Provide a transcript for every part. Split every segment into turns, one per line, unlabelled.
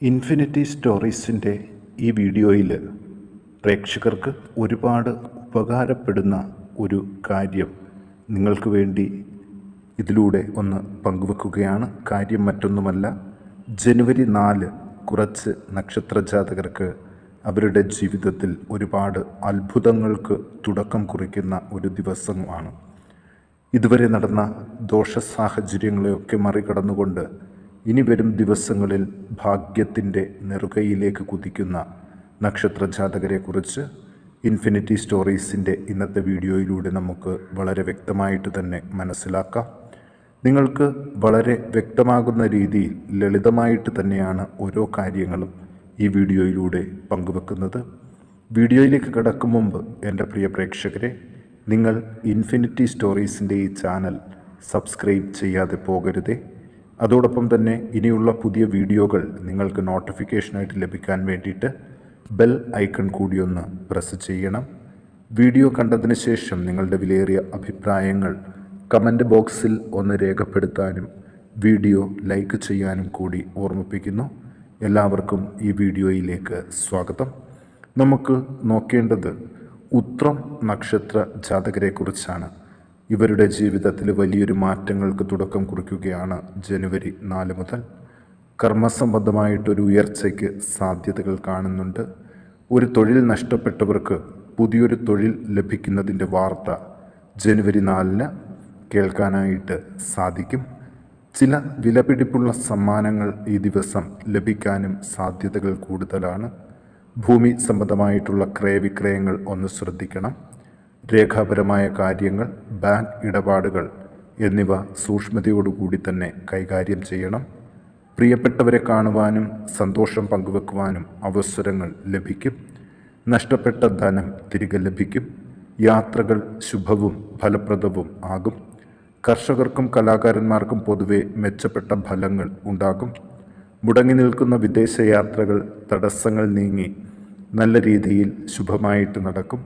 Infinity സ്റ്റോറീസിൻ്റെ ഈ വീഡിയോയിൽ പ്രേക്ഷകർക്ക് ഒരുപാട് ഉപകാരപ്പെടുന്ന ഒരു കാര്യം നിങ്ങൾക്ക് വേണ്ടി ഇതിലൂടെ ഒന്ന് പങ്കുവെക്കുകയാണ്. കാര്യം മറ്റൊന്നുമല്ല, ജനുവരി 4 കുറച്ച് നക്ഷത്രജാതകർക്ക് അവരുടെ ജീവിതത്തിൽ ഒരുപാട് അത്ഭുതങ്ങൾക്ക് തുടക്കം കുറിക്കുന്ന ഒരു ദിവസമാണ്. ഇതുവരെ നടന്ന ദോഷ സാഹചര്യങ്ങളെയൊക്കെ മറികടന്നുകൊണ്ട് ഇനി വരും ദിവസങ്ങളിൽ ഭാഗ്യത്തിൻ്റെ നെറുകയിലേക്ക് കുതിക്കുന്ന നക്ഷത്രജാതകരെക്കുറിച്ച് ഇൻഫിനിറ്റി സ്റ്റോറീസിൻ്റെ ഇന്നത്തെ വീഡിയോയിലൂടെ നമുക്ക് വളരെ വ്യക്തമായിട്ട് തന്നെ മനസ്സിലാക്കാം. നിങ്ങൾക്ക് വളരെ വ്യക്തമാകുന്ന രീതിയിൽ ലളിതമായിട്ട് തന്നെയാണ് ഓരോ കാര്യങ്ങളും ഈ വീഡിയോയിലൂടെ പങ്കുവെക്കുന്നത്. വീഡിയോയിലേക്ക് കടക്കും മുമ്പ് എൻ്റെ പ്രിയ പ്രേക്ഷകരെ, നിങ്ങൾ ഇൻഫിനിറ്റി സ്റ്റോറീസിൻ്റെ ഈ ചാനൽ സബ്സ്ക്രൈബ് ചെയ്യാതെ പോകരുതേ. അതോടൊപ്പം തന്നെ ഇനിയുള്ള പുതിയ വീഡിയോകൾ നിങ്ങൾക്ക് നോട്ടിഫിക്കേഷനായിട്ട് ലഭിക്കാൻ വേണ്ടിയിട്ട് ബെൽ ഐക്കൺ കൂടിയൊന്ന് പ്രസ് ചെയ്യണം. വീഡിയോ കണ്ടതിന് ശേഷം നിങ്ങളുടെ വിലയേറിയ അഭിപ്രായങ്ങൾ കമൻറ്റ് ബോക്സിൽ ഒന്ന് രേഖപ്പെടുത്താനും വീഡിയോ ലൈക്ക് ചെയ്യാനും കൂടി ഓർമ്മിപ്പിക്കുന്നു. എല്ലാവർക്കും ഈ വീഡിയോയിലേക്ക് സ്വാഗതം. നമുക്ക് നോക്കേണ്ടത് ഉത്രം നക്ഷത്ര ജാതകരെക്കുറിച്ചാണ്. ഇവരുടെ ജീവിതത്തിൽ വലിയൊരു മാറ്റങ്ങൾക്ക് തുടക്കം കുറിക്കുകയാണ് ജനുവരി 4 മുതൽ. കർമ്മസംബന്ധമായിട്ടൊരു ഉയർച്ചയ്ക്ക് സാധ്യതകൾ കാണുന്നുണ്ട്. ഒരു തൊഴിൽ നഷ്ടപ്പെട്ടവർക്ക് പുതിയൊരു തൊഴിൽ ലഭിക്കുന്നതിൻ്റെ വാർത്ത ജനുവരി 4 കേൾക്കാനായിട്ട് സാധിക്കും. ചില വിലപിടിപ്പുള്ള സമ്മാനങ്ങൾ ഈ ദിവസം ലഭിക്കാനും സാധ്യതകൾ കൂടുതലാണ്. ഭൂമി സംബന്ധമായിട്ടുള്ള ക്രയവിക്രയങ്ങൾ ഒന്ന് ശ്രദ്ധിക്കണം. രേഖാപരമായ കാര്യങ്ങൾ, ബാങ്ക് ഇടപാടുകൾ എന്നിവ സൂക്ഷ്മതയോടുകൂടി തന്നെ കൈകാര്യം ചെയ്യണം. പ്രിയപ്പെട്ടവരെ കാണുവാനും സന്തോഷം പങ്കുവെക്കുവാനും അവസരങ്ങൾ ലഭിക്കും. നഷ്ടപ്പെട്ട ധനം തിരികെ ലഭിക്കും. യാത്രകൾ ശുഭവും ഫലപ്രദവും ആകും. കർഷകർക്കും കലാകാരന്മാർക്കും പൊതുവെ മെച്ചപ്പെട്ട ഫലങ്ങൾ ഉണ്ടാകും. മുടങ്ങി നിൽക്കുന്ന വിദേശയാത്രകൾ തടസ്സങ്ങൾ നീങ്ങി നല്ല രീതിയിൽ ശുഭമായിട്ട് നടക്കും.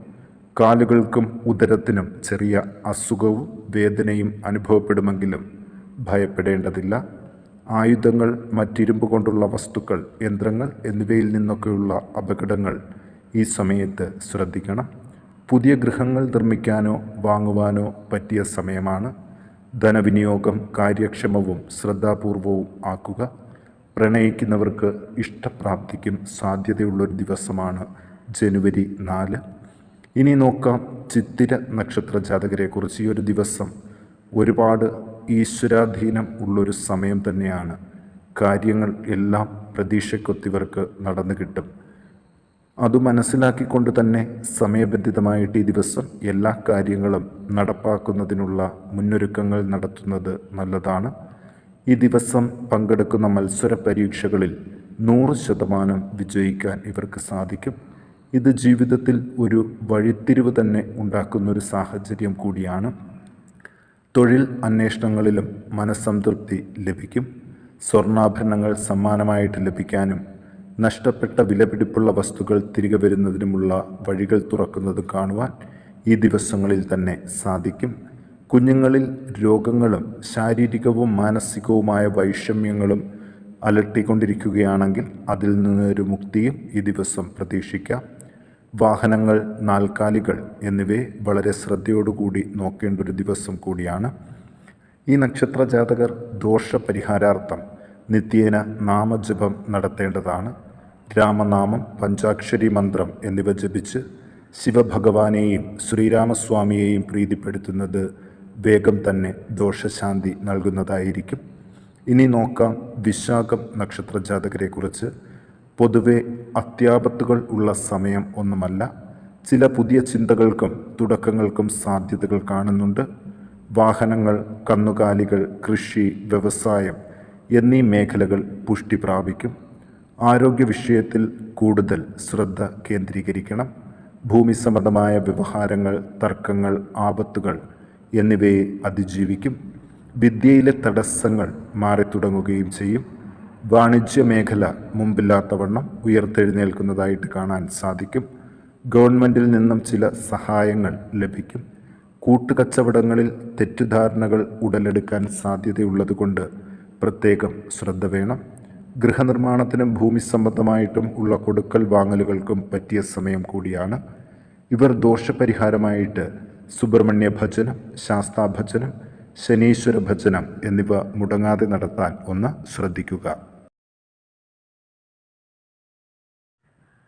കാലുകൾക്കും ഉദരത്തിനും ചെറിയ അസുഖവും വേദനയും അനുഭവപ്പെടുമെങ്കിലും ഭയപ്പെടേണ്ടതില്ല. ആയുധങ്ങൾ, മറ്റിരുമ്പ് കൊണ്ടുള്ള വസ്തുക്കൾ, യന്ത്രങ്ങൾ എന്നിവയിൽ നിന്നൊക്കെയുള്ള അപകടങ്ങൾ ഈ സമയത്ത് ശ്രദ്ധിക്കണം. പുതിയ ഗൃഹങ്ങൾ നിർമ്മിക്കാനോ വാങ്ങുവാനോ പറ്റിയ സമയമാണ്. ധനവിനിയോഗം കാര്യക്ഷമവും ശ്രദ്ധാപൂർവവും ആക്കുക. പ്രണയിക്കുന്നവർക്ക് ഇഷ്ടപ്രാപ്തിക്കും സാധ്യതയുള്ളൊരു ദിവസമാണ് ജനുവരി 4. ഇനി നോക്കാം ചിത്തിര നക്ഷത്ര ജാതകരെക്കുറിച്ച്. ഈ ഒരു ദിവസം ഒരുപാട് ഈശ്വരാധീനം ഉള്ളൊരു സമയം തന്നെയാണ്. കാര്യങ്ങൾ എല്ലാം പ്രതീക്ഷയ്ക്കൊത്തിവർക്ക് നടന്നു കിട്ടും. അത് മനസ്സിലാക്കിക്കൊണ്ട് തന്നെ സമയബന്ധിതമായിട്ട് ഈ ദിവസം എല്ലാ കാര്യങ്ങളും നടപ്പാക്കുന്നതിനുള്ള മുന്നൊരുക്കങ്ങൾ നടത്തുന്നത് നല്ലതാണ്. ഈ ദിവസം പങ്കെടുക്കുന്ന മത്സര പരീക്ഷകളിൽ 100% വിജയിക്കാൻ ഇവർക്ക് സാധിക്കും. ഇത് ജീവിതത്തിൽ ഒരു വഴിത്തിരിവ് തന്നെ ഉണ്ടാക്കുന്നൊരു സാഹചര്യം കൂടിയാണ്. തൊഴിൽ അന്വേഷണങ്ങളിലും മനസ്സംതൃപ്തി ലഭിക്കും. സ്വർണ്ണാഭരണങ്ങൾ സമ്മാനമായിട്ട് ലഭിക്കാനും നഷ്ടപ്പെട്ട വിലപിടിപ്പുള്ള വസ്തുക്കൾ തിരികെ വരുന്നതിനുമുള്ള വഴികൾ തുറക്കുന്നത് കാണുവാൻ ഈ ദിവസങ്ങളിൽ തന്നെ സാധിക്കും. കുഞ്ഞുങ്ങളിൽ രോഗങ്ങളും ശാരീരികവും മാനസികവുമായ വൈഷമ്യങ്ങളും അലട്ടിക്കൊണ്ടിരിക്കുകയാണെങ്കിൽ അതിൽ നിന്നൊരു മുക്തിയും ഈ ദിവസം പ്രതീക്ഷിക്കാം. വാഹനങ്ങൾ, നാൽക്കാലികൾ എന്നിവയെ വളരെ ശ്രദ്ധയോടുകൂടി നോക്കേണ്ട ഒരു ദിവസം കൂടിയാണ്. ഈ നക്ഷത്ര ജാതകർ ദോഷപരിഹാരാർത്ഥം നിത്യേന നാമജപം നടത്തേണ്ടതാണ്. രാമനാമം, പഞ്ചാക്ഷരി മന്ത്രം എന്നിവ ജപിച്ച് ശിവഭഗവാനെയും ശ്രീരാമസ്വാമിയെയും പ്രീതിപ്പെടുത്തുന്നത് വേഗം തന്നെ ദോഷശാന്തി നൽകുന്നതായിരിക്കും. ഇനി നോക്കാം വിശാഖം നക്ഷത്ര ജാതകരെക്കുറിച്ച്. പൊതുവെ അത്യാപത്തുകൾ ഉള്ള സമയം ഒന്നുമല്ല. ചില പുതിയ ചിന്തകൾക്കും തുടക്കങ്ങൾക്കും സാധ്യതകൾ കാണുന്നുണ്ട്. വാഹനങ്ങൾ, കന്നുകാലികൾ, കൃഷി, വ്യവസായം എന്നീ മേഖലകൾ പുഷ്ടി പ്രാപിക്കും. ആരോഗ്യ വിഷയത്തിൽ കൂടുതൽ ശ്രദ്ധ കേന്ദ്രീകരിക്കണം. ഭൂമി സംബന്ധമായ വ്യവഹാരങ്ങൾ, തർക്കങ്ങൾ, ആപത്തുകൾ എന്നിവയെ അതിജീവിക്കും. വിദ്യയിലെ തടസ്സങ്ങൾ മാറിത്തുടങ്ങുകയും ചെയ്യും. വാണിജ്യ മേഖല മുമ്പില്ലാത്തവണ്ണം ഉയർത്തെഴുന്നേൽക്കുന്നതായിട്ട് കാണാൻ സാധിക്കും. ഗവൺമെൻറ്റിൽ നിന്നും ചില സഹായങ്ങൾ ലഭിക്കും. കൂട്ടുകച്ചവടങ്ങളിൽ തെറ്റിദ്ധാരണകൾ ഉടലെടുക്കാൻ സാധ്യതയുള്ളതുകൊണ്ട് പ്രത്യേകം ശ്രദ്ധ വേണം. ഗൃഹനിർമ്മാണത്തിനും ഭൂമി സംബന്ധമായിട്ടും ഉള്ള കൊടുക്കൽ വാങ്ങലുകൾക്കും പറ്റിയ സമയം കൂടിയാണ്. ഇവർ ദോഷപരിഹാരമായിട്ട് സുബ്രഹ്മണ്യ ഭജനം, ശാസ്താഭജനം, ശനീശ്വര ഭജനം എന്നിവ മുടങ്ങാതെ നടത്താൻ ഒന്ന് ശ്രദ്ധിക്കുക.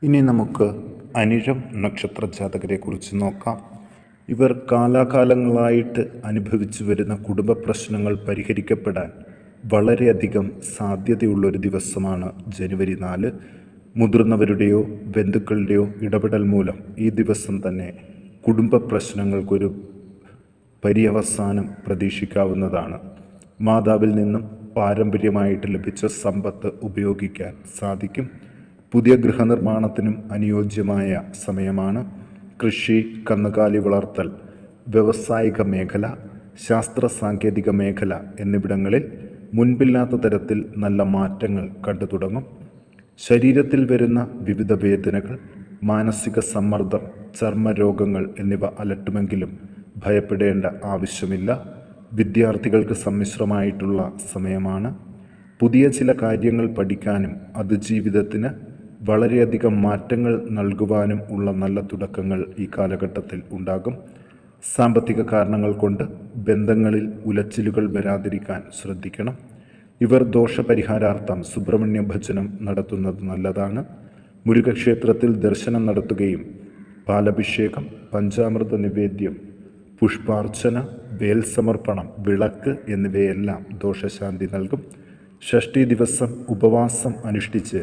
ഇനി നമുക്ക് അനിഴം നക്ഷത്ര ജാതകരെ കുറിച്ച് നോക്കാം. ഇവർ കാലാകാലങ്ങളായിട്ട് അനുഭവിച്ചു വരുന്ന കുടുംബ പ്രശ്നങ്ങൾ പരിഹരിക്കപ്പെടാൻ വളരെയധികം സാധ്യതയുള്ളൊരു ദിവസമാണ് ജനുവരി 4. മുതിർന്നവരുടെയോ ബന്ധുക്കളുടെയോ ഇടപെടൽ മൂലം ഈ ദിവസം തന്നെ കുടുംബ പ്രശ്നങ്ങൾക്കൊരു പര്യവസാനം പ്രതീക്ഷിക്കാവുന്നതാണ്. മാതാവിൽ നിന്നും പാരമ്പര്യമായിട്ട് ലഭിച്ച സമ്പത്ത് ഉപയോഗിക്കാൻ സാധിക്കും. പുതിയ ഗൃഹനിർമ്മാണത്തിനും അനുയോജ്യമായ സമയമാണ്. കൃഷി, കന്നുകാലി വളർത്തൽ, വ്യാവസായിക മേഖല, ശാസ്ത്ര സാങ്കേതിക മേഖല എന്നിവിടങ്ങളിൽ മുൻപില്ലാത്ത തരത്തിൽ നല്ല മാറ്റങ്ങൾ കണ്ടു തുടങ്ങും. ശരീരത്തിൽ വരുന്ന വിവിധ വേദനകൾ, മാനസിക സമ്മർദ്ദം, ചർമ്മരോഗങ്ങൾ എന്നിവ അലട്ടുമെങ്കിലും ഭയപ്പെടേണ്ട ആവശ്യമില്ല. വിദ്യാർത്ഥികൾക്ക് സമ്മിശ്രമായിട്ടുള്ള സമയമാണ്. പുതിയ ചില കാര്യങ്ങൾ പഠിക്കാനും അത് ജീവിതത്തിന് വളരെയധികം മാറ്റങ്ങൾ നൽകുവാനും ഉള്ള നല്ല തുടക്കങ്ങൾ ഈ കാലഘട്ടത്തിൽ ഉണ്ടാകും. സാമ്പത്തിക കാരണങ്ങൾ കൊണ്ട് ബന്ധങ്ങളിൽ ഉലച്ചിലുകൾ വരാതിരിക്കാൻ ശ്രദ്ധിക്കണം. ഇവർ ദോഷപരിഹാരാർത്ഥം സുബ്രഹ്മണ്യ ഭജനം നടത്തുന്നത് നല്ലതാണ്. മുരുകക്ഷേത്രത്തിൽ ദർശനം നടത്തുകയും പാലഭിഷേകം, പഞ്ചാമൃത നിവേദ്യം, പുഷ്പാർച്ചന, വേൽ സമർപ്പണം, വിളക്ക് എന്നിവയെല്ലാം ദോഷശാന്തി നൽകും. ഷഷ്ഠി ദിവസം ഉപവാസം അനുഷ്ഠിച്ച്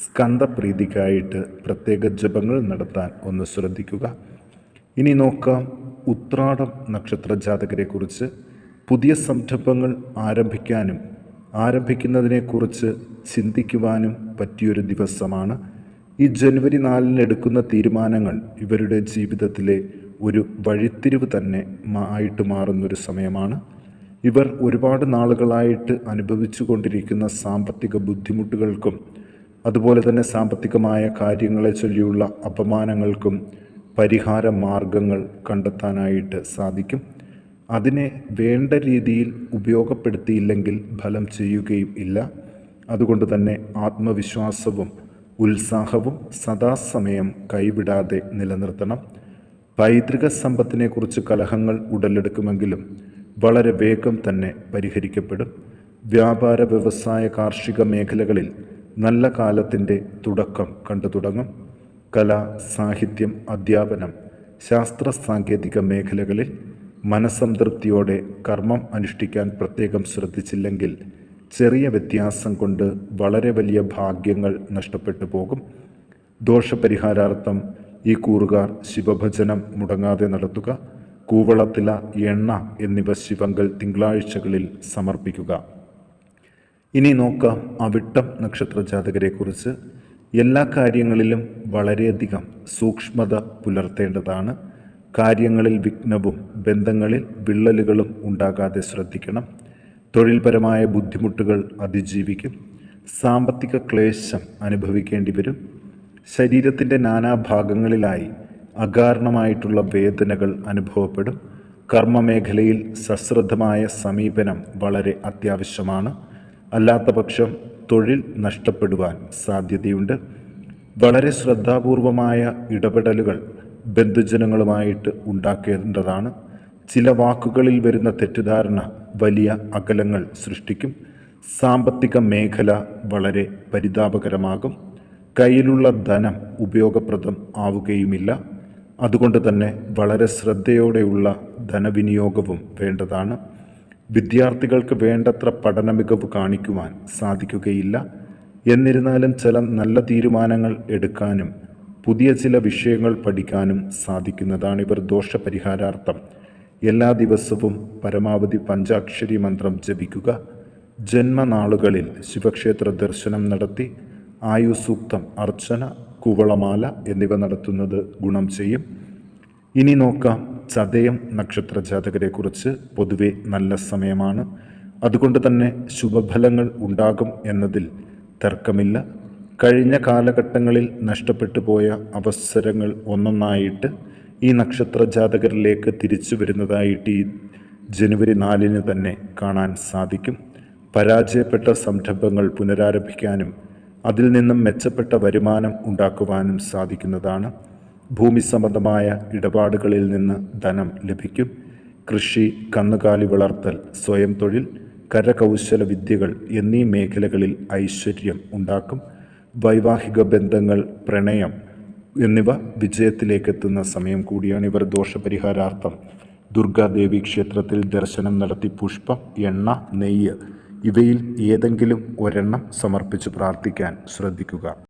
സ്കന്ദപ്രീതിക്കായിട്ട് പ്രത്യേക ജപങ്ങൾ നടത്താൻ ഒന്ന് ശ്രദ്ധിക്കുക. ഇനി നോക്കാം ഉത്രാടം നക്ഷത്ര ജാതകരെ കുറിച്ച്. പുതിയ സംരംഭങ്ങൾ ആരംഭിക്കാനും ആരംഭിക്കുന്നതിനെക്കുറിച്ച് ചിന്തിക്കുവാനും പറ്റിയൊരു ദിവസമാണ്. ഈ ജനുവരി 4 എടുക്കുന്ന തീരുമാനങ്ങൾ ഇവരുടെ ജീവിതത്തിലെ ഒരു വഴിത്തിരിവ് തന്നെ ആയിട്ട് മാറുന്നൊരു സമയമാണ്. ഇവർ ഒരുപാട് നാളുകളായിട്ട് അനുഭവിച്ചു കൊണ്ടിരിക്കുന്ന സാമ്പത്തിക ബുദ്ധിമുട്ടുകൾക്കും അതുപോലെ തന്നെ സാമ്പത്തികമായ കാര്യങ്ങളെ ചൊല്ലിയുള്ള അപമാനങ്ങൾക്കും പരിഹാര മാർഗങ്ങൾ കണ്ടെത്താനായിട്ട് സാധിക്കും. അതിനെ വേണ്ട രീതിയിൽ ഉപയോഗപ്പെടുത്തിയില്ലെങ്കിൽ ഫലം ചെയ്യുകയും ഇല്ല. അതുകൊണ്ട് തന്നെ ആത്മവിശ്വാസവും ഉത്സാഹവും സദാസമയം കൈവിടാതെ നിലനിർത്തണം. പൈതൃക സമ്പത്തിനെക്കുറിച്ച് കലഹങ്ങൾ ഉടലെടുക്കുമെങ്കിലും വളരെ വേഗം തന്നെ പരിഹരിക്കപ്പെടും. വ്യാപാര, വ്യവസായ, കാർഷിക മേഖലകളിൽ നല്ല കാലത്തിൻ്റെ തുടക്കം കണ്ടു തുടങ്ങും. കല, സാഹിത്യം, അധ്യാപനം, ശാസ്ത്ര സാങ്കേതിക മേഖലകളിൽ മനസ്സംതൃപ്തിയോടെ കർമ്മം അനുഷ്ഠിക്കാൻ പ്രത്യേകം ശ്രദ്ധിച്ചില്ലെങ്കിൽ ചെറിയ വ്യത്യാസം കൊണ്ട് വളരെ വലിയ ഭാഗ്യങ്ങൾ നഷ്ടപ്പെട്ടു പോകും. ദോഷപരിഹാരാർത്ഥം ഈ കൂറുകാർ ശിവഭജനം മുടങ്ങാതെ നടത്തുക. കൂവളത്തില, എണ്ണ എന്നിവ ശിവങ്കൽ തിങ്കളാഴ്ചകളിൽ സമർപ്പിക്കുക. ഇനി നോക്കാം അവിട്ടം നക്ഷത്ര ജാതകരെ കുറിച്ച്. എല്ലാ കാര്യങ്ങളിലും വളരെയധികം സൂക്ഷ്മത പുലർത്തേണ്ടതാണ്. കാര്യങ്ങളിൽ വിഘ്നവും ബന്ധങ്ങളിൽ വിള്ളലുകളും ഉണ്ടാകാതെ ശ്രദ്ധിക്കണം. തൊഴിൽപരമായ ബുദ്ധിമുട്ടുകൾ അതിജീവിക്കും. സാമ്പത്തിക ക്ലേശം അനുഭവിക്കേണ്ടി വരും. ശരീരത്തിൻ്റെ നാനാഭാഗങ്ങളിലായി അകാരണമായിട്ടുള്ള വേദനകൾ അനുഭവപ്പെടും. കർമ്മമേഖലയിൽ സശ്രദ്ധമായ സമീപനം വളരെ അത്യാവശ്യമാണ്. അല്ലാത്ത പക്ഷം തൊഴിൽ നഷ്ടപ്പെടുവാൻ സാധ്യതയുണ്ട്. വളരെ ശ്രദ്ധാപൂർവമായ ഇടപെടലുകൾ ബന്ധുജനങ്ങളുമായിട്ട് ഉണ്ടാക്കേണ്ടതാണ്. ചില വാക്കുകളിൽ വരുന്ന തെറ്റിദ്ധാരണ വലിയ അകലങ്ങൾ സൃഷ്ടിക്കും. സാമ്പത്തിക മേഖല വളരെ പരിതാപകരമാകും. കയ്യിലുള്ള ധനം ഉപയോഗപ്രദം ആവുകയുമില്ല. അതുകൊണ്ട് തന്നെ വളരെ ശ്രദ്ധയോടെയുള്ള ധനവിനിയോഗവും വേണ്ടതാണ്. വിദ്യാർത്ഥികൾക്ക് വേണ്ടത്ര പഠന മികവ് കാണിക്കുവാൻ സാധിക്കുകയില്ല. എന്നിരുന്നാലും ചില നല്ല തീരുമാനങ്ങൾ എടുക്കാനും പുതിയ ചില വിഷയങ്ങൾ പഠിക്കാനും സാധിക്കുന്നതാണ്. ഇവർ ദോഷപരിഹാരാർത്ഥം എല്ലാ ദിവസവും പരമാവധി പഞ്ചാക്ഷരി മന്ത്രം ജപിക്കുക. ജന്മനാളുകളിൽ ശിവക്ഷേത്ര ദർശനം നടത്തി ആയുസൂക്തം, അർച്ചന, കുവളമാല എന്നിവ നടത്തുന്നത് ഗുണം ചെയ്യും. ഇനി നോക്കാം ചതയം നക്ഷത്ര ജാതകരെ കുറിച്ച്. പൊതുവെ നല്ല സമയമാണ്. അതുകൊണ്ട് തന്നെ ശുഭഫലങ്ങൾ ഉണ്ടാകും എന്നതിൽ തർക്കമില്ല. കഴിഞ്ഞ കാലഘട്ടങ്ങളിൽ നഷ്ടപ്പെട്ടു പോയ അവസരങ്ങൾ ഒന്നൊന്നായിട്ട് ഈ നക്ഷത്ര ജാതകരിലേക്ക് തിരിച്ചു വരുന്നതായിട്ട് ഈ ജനുവരി 4 തന്നെ കാണാൻ സാധിക്കും. പരാജയപ്പെട്ട സംരംഭങ്ങൾ പുനരാരംഭിക്കാനും അതിൽ നിന്നും മെച്ചപ്പെട്ട വരുമാനം ഉണ്ടാക്കുവാനും സാധിക്കുന്നതാണ്. ഭൂമി സംബന്ധമായ ഇടപാടുകളിൽ നിന്ന് ധനം ലഭിക്കും. കൃഷി, കന്നുകാലി വളർത്തൽ, സ്വയം തൊഴിൽ, കരകൗശല വിദ്യകൾ എന്നീ മേഖലകളിൽ ഐശ്വര്യം ഉണ്ടാക്കും. വൈവാഹിക ബന്ധങ്ങൾ, പ്രണയം എന്നിവ വിജയത്തിലേക്കെത്തുന്ന സമയം കൂടിയാണ്. ഇവർ ദോഷപരിഹാരാർത്ഥം ദുർഗാദേവി ക്ഷേത്രത്തിൽ ദർശനം നടത്തി പുഷ്പം, എണ്ണ, നെയ്യ് ഇവയിൽ ഏതെങ്കിലും ഒരെണ്ണം സമർപ്പിച്ച് പ്രാർത്ഥിക്കാൻ ശ്രദ്ധിക്കുക.